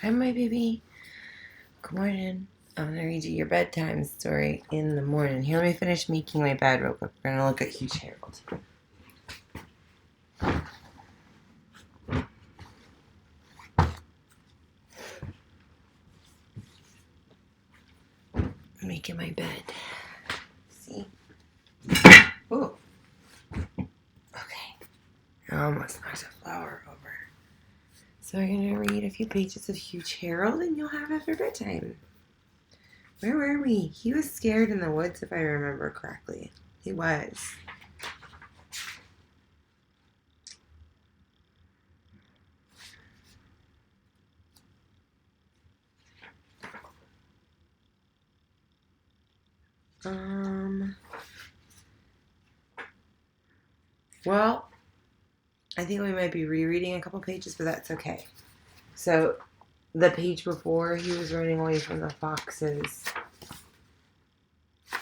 Hi, my baby. Good morning. I'm going to read you your bedtime story in the morning. Here, let me finish making my bed real quick. We're going to look at Huge Harold. I'm making my bed. See? Ooh. Okay. I almost knocked a flower over. So we're going to read a few pages of Huge Harold, and you'll have after bedtime. Where were we? He was scared in the woods, if I remember correctly. He was. Well, I think we might be rereading a couple pages, but that's okay. So, the page before, he was running away from the foxes.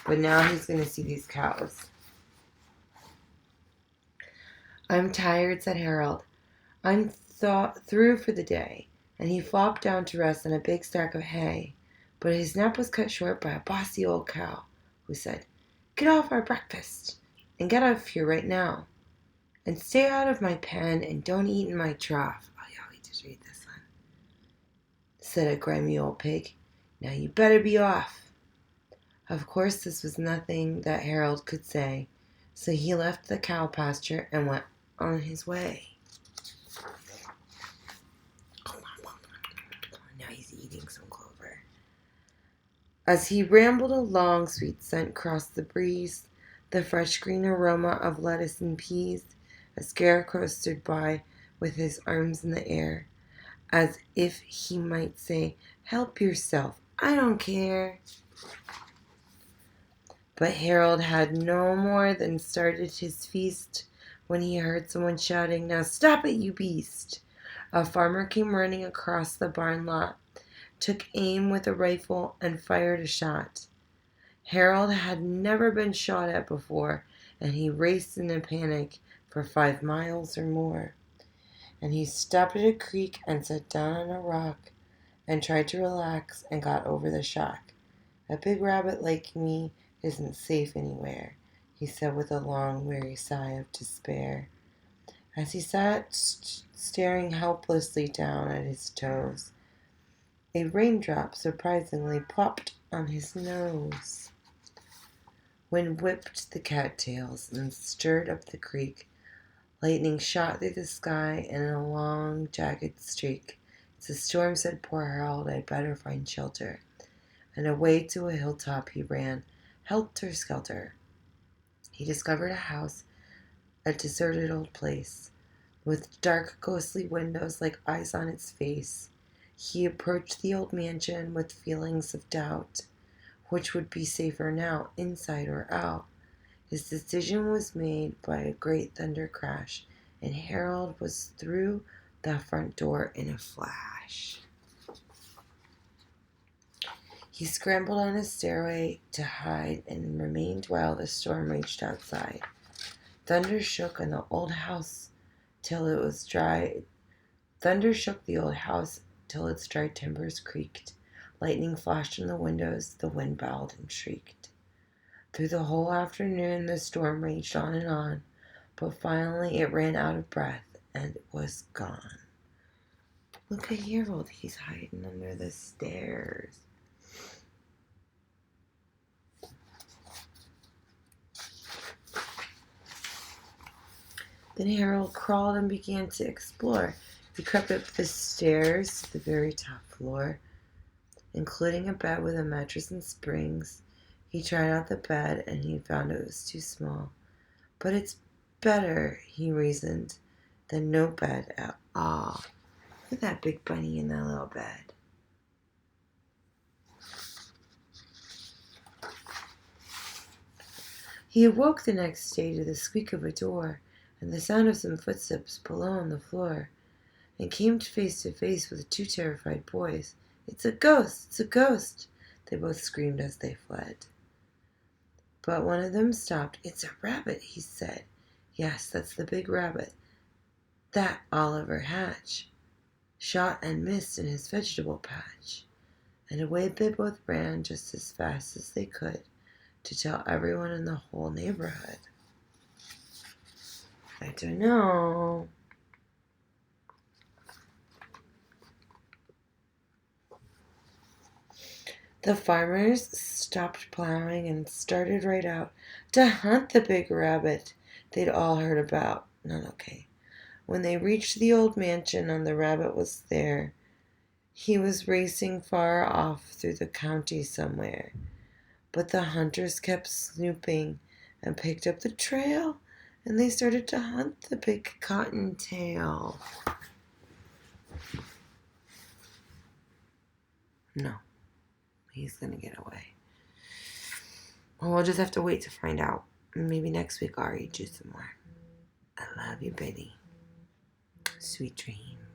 But now he's going to see these cows. I'm tired, said Harold. I'm through for the day. And he flopped down to rest on a big stack of hay. But his nap was cut short by a bossy old cow, who said, "Get off our breakfast, and get out of here right now. And stay out of my pen, and don't eat in my trough." Oh, yeah, we just read this one, said a grimy old pig. "Now you better be off." Of course, this was nothing that Harold could say, so he left the cow pasture and went on his way. Now he's eating some clover. As he rambled along, sweet scent crossed the breeze, the fresh green aroma of lettuce and peas. A scarecrow stood by with his arms in the air, as if he might say, "Help yourself, I don't care." But Harold had no more than started his feast when he heard someone shouting, "Now stop it, you beast!" A farmer came running across the barn lot, took aim with a rifle, and fired a shot. Harold had never been shot at before, and he raced in a panic for 5 miles or more. And he stopped at a creek and sat down on a rock and tried to relax and got over the shock. "A big rabbit like me isn't safe anywhere," he said with a long, weary sigh of despair, as he sat staring helplessly down at his toes. A raindrop surprisingly plopped on his nose. Wind whipped the cattails and stirred up the creek. Lightning shot through the sky in a long, jagged streak. "It's a storm," said poor Harold. "I'd better find shelter." And away to a hilltop he ran, helter-skelter. He discovered a house, a deserted old place, with dark, ghostly windows like eyes on its face. He approached the old mansion with feelings of doubt. Which would be safer now, inside or out? His decision was made by a great thunder crash, and Harold was through the front door in a flash. He scrambled on a stairway to hide and remained while the storm raged outside. Thunder shook in the old house till it was dry. Thunder shook the old house till its dry timbers creaked. Lightning flashed in the windows. The wind bowled and shrieked. Through the whole afternoon the storm raged on, but finally it ran out of breath and was gone. Look at Harold. He's hiding under the stairs. Then Harold crawled and began to explore. He crept up the stairs to the very top floor, including a bed with a mattress and springs. He tried out the bed, and he found it was too small. But it's better, he reasoned, than no bed at all. Look at that big bunny in that little bed. He awoke the next day to the squeak of a door and the sound of some footsteps below on the floor, and came face to face with 2 terrified boys. "It's a ghost! It's a ghost!" they both screamed as they fled. But one of them stopped. "It's a rabbit," he said. "Yes, that's the big rabbit. That Oliver Hatch." shot and missed in his vegetable patch, and away they both ran just as fast as they could to tell everyone in the whole neighborhood. I don't know. The farmers stopped plowing and started right out to hunt the big rabbit they'd all heard about. Not okay. When they reached the old mansion and the rabbit was there, he was racing far off through the county somewhere. But the hunters kept snooping and picked up the trail, and they started to hunt the big cottontail. No, he's gonna get away. Well, we'll just have to wait to find out. Maybe next week I'll read you some more. I love you, Betty. Sweet dreams.